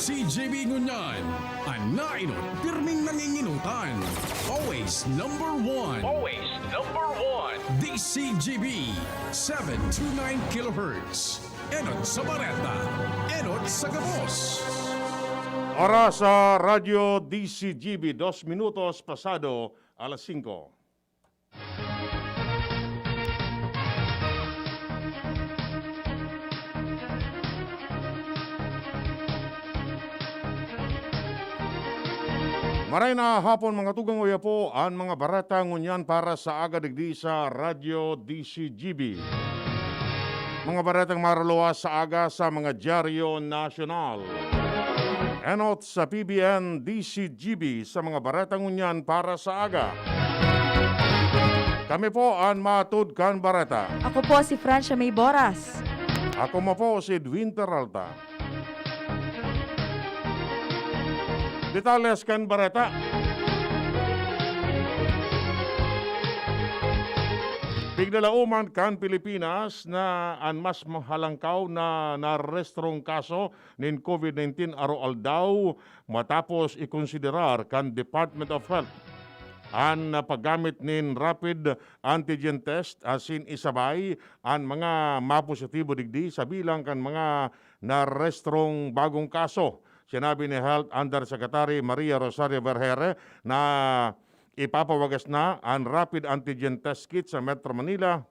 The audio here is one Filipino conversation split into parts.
DZGB ngunyan, anainot, pirming nanginginutan. Always number one. Always number one. DZGB, 729 kHz. Enot sa Bareta, enot sa Gabos. Oras sa Radyo DZGB, 2 minutos pasado alas 5. Maray na hapon mga tugang uya po ang mga barata ngunyan para sa aga digdi sa Radyo DZGB. Mga baratang maruluwas sa aga sa mga dyaryo nasyonal. Enot sa PBN DZGB sa mga baratang ngunyan para sa aga. Kami po ang matud kan barata. Ako po si Francia may Borras. Ako mo po si Edwin Peralta. Detalles kan Bareta. Pigdalauman kan Pilipinas na ang mas mahalangkaw na restrong kaso nin COVID-19 aro aldaw matapos ikonsiderar kan Department of Health ang paggamit nin rapid antigen test asin isabay ang mga mapositibo digdi sa bilang kan mga narestrong bagong kaso. Sinabi ni Health Undersecretary Maria Rosario Vergere na ipapawagas na ang rapid antigen test kit sa Metro Manila,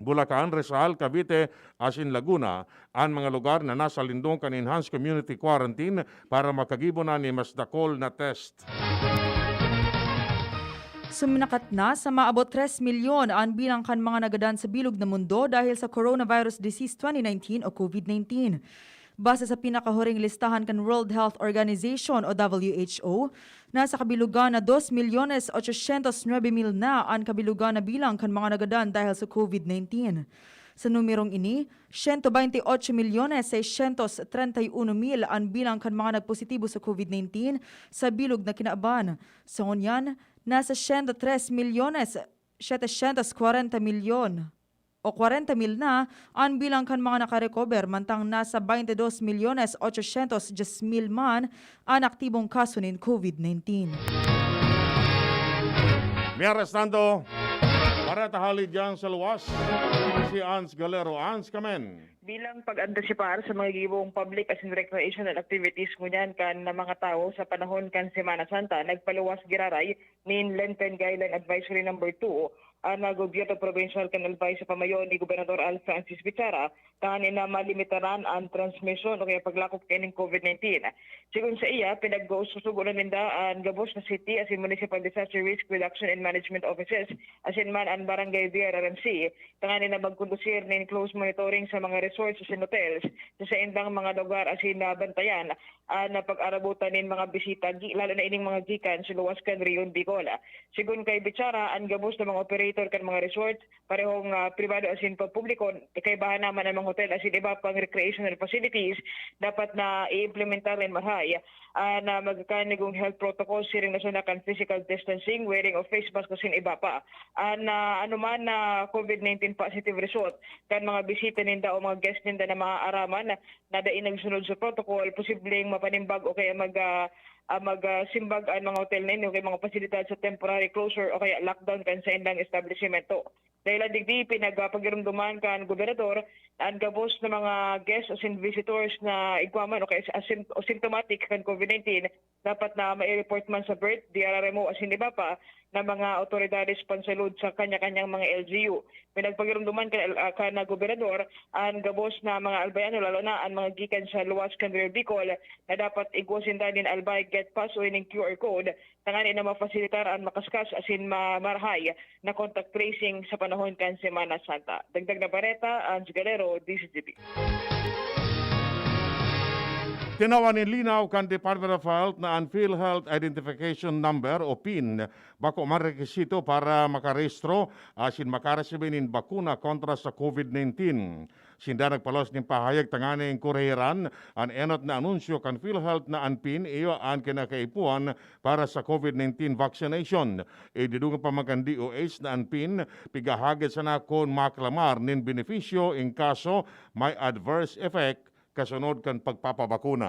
Bulacan, Rizal, Cavite, asin Laguna, ang mga lugar na nasa lindong kan enhanced community quarantine para makagibo na ni mas dakol na test. Suminakat na sa maabot 3 milyon ang bilang kan mga nagadan sa bilog na mundo dahil sa Coronavirus Disease 2019 o COVID-19. Base sa pinakahuring listahan kan World Health Organization o WHO, nasa kabilugan na 2,809,000 na ang kabilugan na bilang kan mga nagadan dahil sa COVID-19. Sa numerong ini, 128,631,000 ang bilang kan mga nagpositibo sa COVID-19 sa bilog na kinaaban. Sa ngunyan, nasa 103,740,000 o 40,000 na ang bilang kan mga nakarecover mantang nasa 22,810,000 man ang aktibong kaso ng COVID-19. May arestando para tahali dyan sa luwas si Ans Galero. Ans, kamen. Bilang pag-antisipar sa mga gibong public as in recreational activities ngunyan kan na mga tao sa panahon kan Semana Santa, nagpaluwas giraray nin Lenten Guideline Advisory number 2 ang gobyerno provincial kan advice sa pamayon ni Gobernador Al Francis Bichara kanin na malimitaran ang transmission o kaya paglakop kaning COVID-19. Sigun sa iya, pinag-ususugulan ninda ang Gabos na City as in Municipal Disaster Risk Reduction and Management Offices as in man ang Barangay DRRMC kanin na magkondusir nin close monitoring sa mga resorts as in hotels sa indang mga lugar as in bantayan na pag-arabutan nin mga bisita lalo na ining mga gikan sa luwas kan Rion Bicol. Sigun kay Bichara, ang Gabos na mga operator kan mga resort parehong pribado as in publiko kay bahan naman ang mga hotel as in iba pang recreational facilities dapat na i-implementar rin mahay na magkakanigong health protocols siring na sunakan physical distancing, wearing of face mask as in iba pa. Anuman na COVID-19 positive result kan mga bisita ninda o mga guest ninda na maaaraman na dain nagsunod sa protocol, posibleng mapanimbag o kaya magsimbag ang mga hotel ninyo kay mga pasilidad sa temporary closure o kaya lockdown kan sa indang establishmento. Dahil digdi pinagpagirumduman kan gobernador ang gabos na mga guests o visitors na igwaman o kaya asymptomatic kan COVID-19 dapat na mai-report man sa BERT, DRRMO as hindi ba pa na mga otoridades pansalud sa kanya-kanyang mga LGU. Pinagpagirumduman kan na gobernador ang gabos na mga albayano lalo na ang mga gikan sa luwas kan Rio Bicol na dapat igwasin din albay get pass o ining QR code tanganin na mafasilitar ang makaskas asin marhay na contact tracing sa panahon kan Semana Santa. Dagdag na Bareta, Ans Galero, DZGB. Tinawan ni linaw kan Department of Health na ang PhilHealth Identification Number o PIN bako man rekisito para makarehistro asin makaresibe nin bakuna kontra sa COVID-19. Sinda nagpalos nin pahayag tangani ang kurehiran ang enot na anunsyo kan PhilHealth na ang PIN iyo ang kinakaipuan para sa COVID-19 vaccination. Didugang pamakan DOH na ang PIN pigahagad sana kon maklamar nin benepisyo in kaso may adverse effect kasunod kan pagpapabakuna.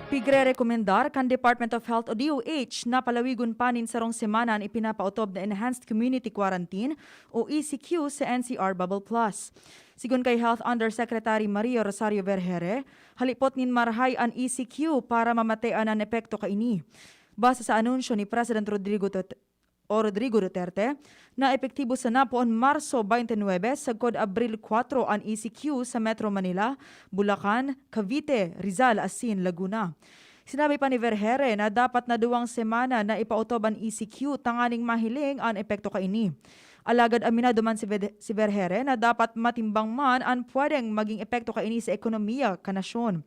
Pigre-rekomendar kan Department of Health o DOH na palawigon panin sa rong semana ang ipinapautob na Enhanced Community Quarantine o ECQ sa NCR Bubble Plus. Sigun kay Health Undersecretary Maria Rosario Vergere, halipot nin marhay ang ECQ para mamatean ang epekto kaini. Base sa anunsyo ni President Rodrigo Duterte, na epektibo sa napoon Marso 29 sagkod Abril 4 ang ECQ sa Metro Manila, Bulacan, Cavite, Rizal, Asin, Laguna. Sinabi pa ni Vergere na dapat na 2 semana na ipautob ang ECQ tanganing mahiling ang epekto kaini. Alagad aminado man si Vergere na dapat matimbang man ang pwedeng maging epekto kaini sa ekonomiya kanasyon.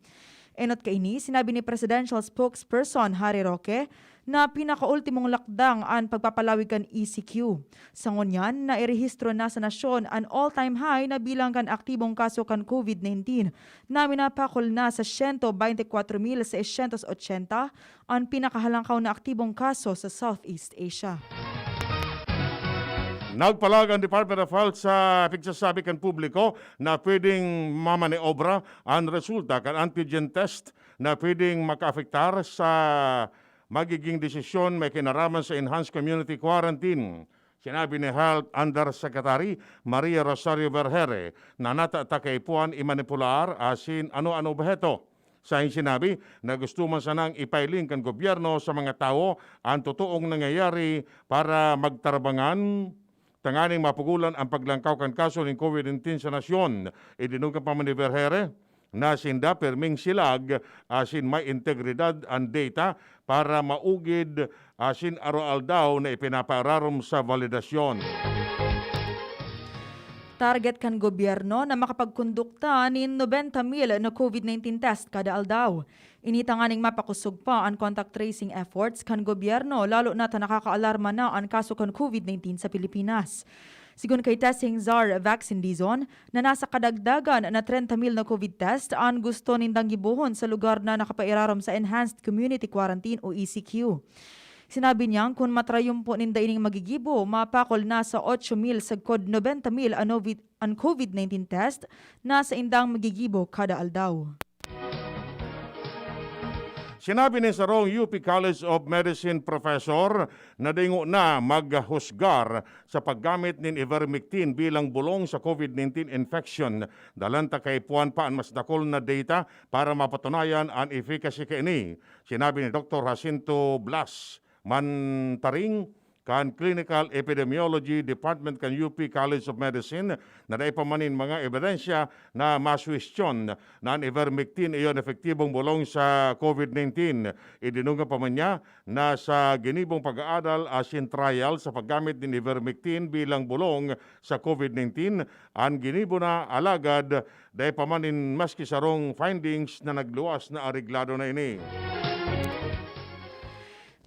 Enot kaini, sinabi ni Presidential Spokesperson Harry Roque na pinakaultimong lakdang ang pagpapalawig kan ECQ. Sa ngunyan, nairehistro na sa nasyon ang all-time high na bilang kan aktibong kaso kan COVID-19 na minapakol na sa 124,680 ang pinakahalangkaw na aktibong kaso sa Southeast Asia. Nagpalag ang Department of Health sa pigsasabi kan publiko na pwedeng mamaniobra ang resulta kan antigen test na pwedeng makaafektar sa magiging desisyon may kinaraman sa Enhanced Community Quarantine. Sinabi ni Health Undersecretary Maria Rosario Vergere na natatakaypuan imanipular asin ano-ano baheto. Sa sinabi na gusto man sanang ipailing kan gobyerno sa mga tao ang totoong nangyayari para magtarbangan tanganing mapugulan ang paglangkaw kan kaso ng COVID-19 sa nasyon. Idinugan pa man ni Vergere na sinda perming silag asin may integridad ang data para maugid asin aroal daw na ipinapararom sa validasyon. Target kan gobyerno na makapagkondukta nin 90,000 na COVID-19 test kada aldaw. Initanganing mapakusog pa ang contact tracing efforts kan gobyerno lalo na nakakaalarma na ang kaso kan COVID-19 sa Pilipinas. Sigun kay Testing Czar Vaccine Dizon na nasa kadagdagan na 30,000 na COVID test ang gusto nindang gibuhon sa lugar na nakapairarom sa Enhanced Community Quarantine o ECQ. Sinabi niyang kung matrayumpo ninda ining magigibo, mapakol na sa 8,000 sagkod 90,000 ang COVID-19 test na sa indang magigibo kada aldaw. Sinabi ni Sarong UP College of Medicine professor na dingo na maghusgar sa paggamit nin ivermectin bilang bulong sa COVID-19 infection. Dalanta kay puan pa ang mas dakol na data para mapatunayan ang efficacy kaini. Sinabi ni Dr. Jacinto Blas Mantaring kan Clinical Epidemiology Department kan UP College of Medicine na naipamanin mga ebidensya na maswestyon na ang ivermectin iyon epektibong bulong sa COVID-19. Idinungan pa man niya na sa ginibong pag-aaral asin trial sa paggamit ng ivermectin bilang bulong sa COVID-19, ang ginibo na alagad dahil pamanin maski sarong findings na nagluwas na ariglado na ini.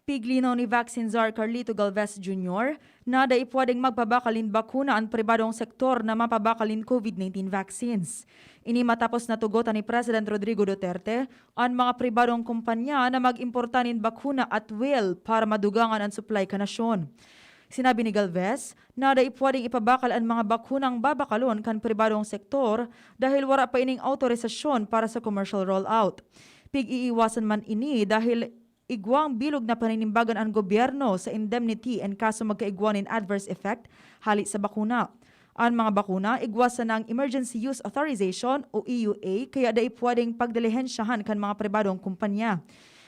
Piglinaw ni Vaccine Czar Carlito Galvez Jr. na dai pwedeng magpabakalin bakuna ang pribadong sektor na mapabakalin COVID-19 vaccines. Ini matapos natugotan ni President Rodrigo Duterte ang mga pribadong kumpanya na mag-importanin bakuna at will para madugangan ang supply kanasyon. Sinabi ni Galvez na dai pwedeng ipabakal ang mga bakunang babakalon kan pribadong sektor dahil wala pa ining autorisasyon para sa commercial rollout. Pig-iiwasan man ini dahil igwang bilog na paninimbagan ang gobyerno sa indemnity and kaso magkaigwanin adverse effect hali sa bakuna. Ang mga bakuna, igwasan ng Emergency Use Authorization o EUA kaya dai pwedeng pagdilihensyahan kan mga pribadong kumpanya.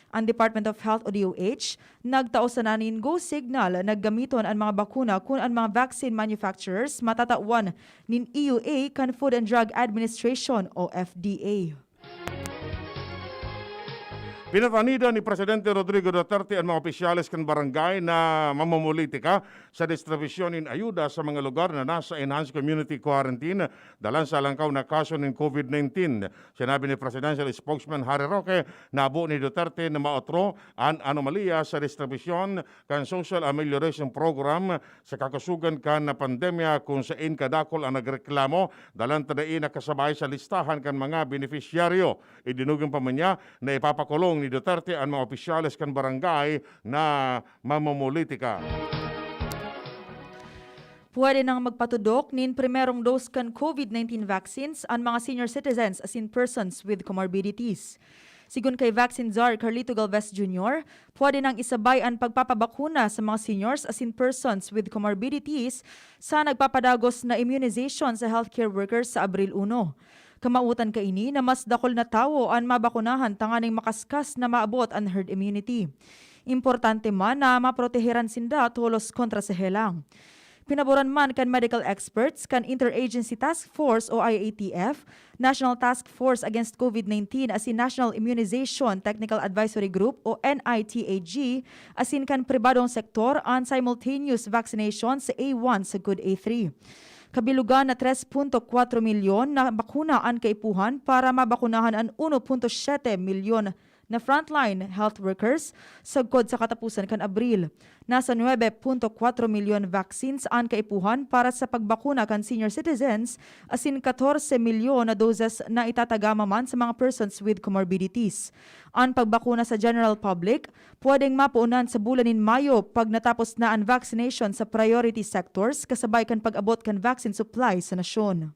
Ang Department of Health o DOH, nagtausanin go signal na gamiton ang mga bakuna kung ang mga vaccine manufacturers matatawan nin EUA kan Food and Drug Administration o FDA. Pinatanida ni Presidente Rodrigo Duterte ang mga opisyalis kan barangay na mamumulitika sa distribusyon ng ayuda sa mga lugar na nasa Enhanced Community Quarantine dalan sa langkaw na kaso ng COVID-19. Sinabi ni Presidential Spokesman Harry Roque na abu ni Duterte na maotro ang anomalya sa distribusyon kan Social Amelioration Program sa kakasugan kan na pandemya kung saan kadakol ang nagreklamo dalan tadain na kasabay sa listahan kan mga beneficiaryo. Idinugan pa man niya na ipapakulong ni Duterte ang mga opisyales kan barangay na mamumulitika. Pwede nang magpatudok nin primerong dose kan COVID-19 vaccines ang mga senior citizens as in persons with comorbidities. Sigun kay Vaccine Czar Carlito Galvez Jr., pwede nang isabay ang pagpapabakuna sa mga seniors as in persons with comorbidities sa nagpapadagos na immunization sa healthcare workers sa Abril 1. Kamautan kaini na mas dakol na tawo ang mabakunahan tanganing makaskas na maabot ang herd immunity. Importante man na maproteheran sinda tulos kontra sa helang. Pinaboran man kan medical experts kan Interagency Task Force o IATF, National Task Force Against COVID-19 as in National Immunization Technical Advisory Group o NITAG as in kan pribadong sektor on simultaneous vaccination sa A1 sa good A3. Kabilugan na 3.4 milyon na bakuna ang kaipuhan para mabakunahan ang 1.7 milyon na frontline health workers sagkod sa katapusan kan Abril. Nasa 9.4 milyon vaccines ang kaipuhan para sa pagbakuna kan senior citizens as in 14 milyon na doses na itatagama man sa mga persons with comorbidities. Ang pagbakuna sa general public pwedeng mapuunan sa bulanin Mayo pag natapos na ang vaccination sa priority sectors kasabay kan pag-abot kan vaccine supply sa nasyon.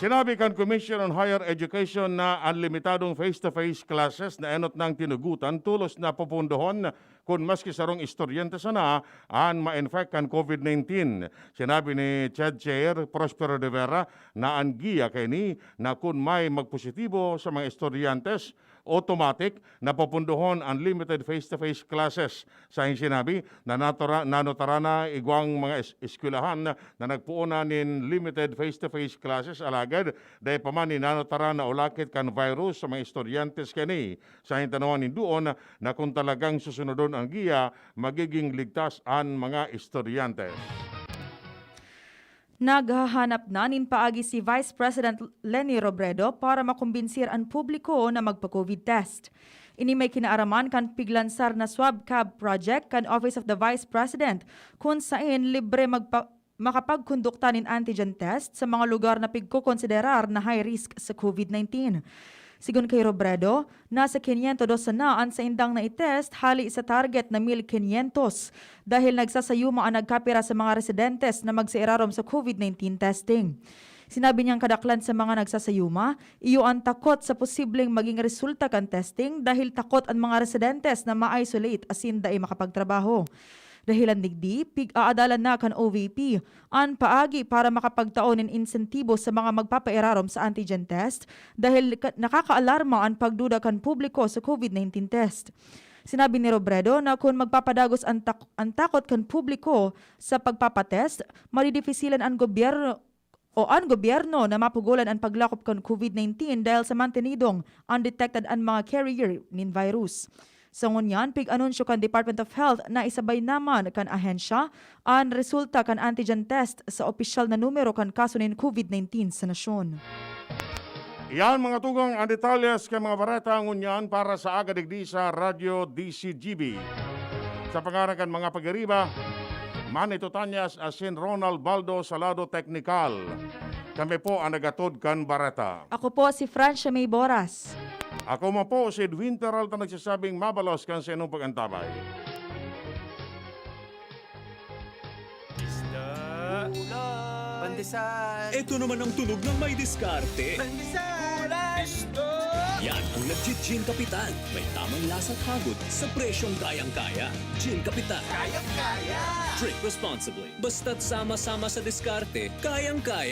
Sinabi kan Commission on Higher Education na unlimitadong face-to-face classes na enot ng tinugutan tulos na pupundohon kung maski sarong estudyante sana ang ma-infect kan COVID-19. Sinabi ni CHED Chair Prospero de Vera na ang giya kay ni na kung may magpositibo sa mga estudyantes, automatic na pupundohon ang limited face-to-face classes. Sa sinabi na nanotara na igwang mga eskwelahan na nagpuuna nin limited face-to-face classes alagad dahil pa man ni nanotara na ulakit kan virus sa mga estudyantes kani. Sa tanawan ni doon na kung talagang susunodon ang giya, magiging ligtas ang mga estudyantes. Naghahanap na nin paagi si Vice President Leni Robredo para makumbinsir ang publiko na magpa-COVID test. Ini may kinaaraman kan piglansar na swab cab project kan Office of the Vice President kung saan libre makapagkondukta nin antigen test sa mga lugar na pigkokonsiderar na high risk sa COVID-19. Sigun kay Robredo, nasa 500 sanaan sa indang na itest hali sa target na 1,500 dahil nagsasayuma ang nagkapira sa mga residentes na magsairarom sa COVID-19 testing. Sinabi niyang kadaklan sa mga nagsasayuma, iyo ang takot sa posibleng maging resulta kan testing dahil takot ang mga residentes na ma-isolate asin daay makapagtrabaho. Dahilan digdi, pig-aadalan na kan OVP ang paagi para makapagtaon ng insentibo sa mga magpapairarom sa antigen test dahil nakakaalarma ang pagduda kan publiko sa COVID-19 test. Sinabi ni Robredo na kung magpapadagos ang takot kan publiko sa pagpapatest, madidifisilan ang gobyerno na mapugulan ang paglakop kan COVID-19 dahil sa mantenidong undetected ang mga carrier nin virus. Sa ngunyan, pig-anunsyo kan Department of Health na isabay naman kan ahensya ang resulta kan antigen test sa opisyal na numero kan kaso nin COVID-19 sa nasyon. Yan mga tugang ang detalyes kay mga Bareta ngunyan para sa agadigdi sa Radio DZGB. Sa pangaran kan mga pagariba, Manito Tanyas asin Ronald Baldo Salado Technical. Kami po ang nagatod kan Bareta. Ako po si Francia May Borras. Ako mo po si Edwin Peralta nagsasabing mabalos kan sa inong pagantabay. Pandesal! Ito naman ang tunog ng may diskarte. Pandesal! Yan ang nag-Gin Kapitan. May tamang lasa't hagod sa presyong kayang-kaya. Gin Kapitan. Kayang-kaya! Drink responsibly. Basta't sama-sama sa diskarte, kayang-kaya.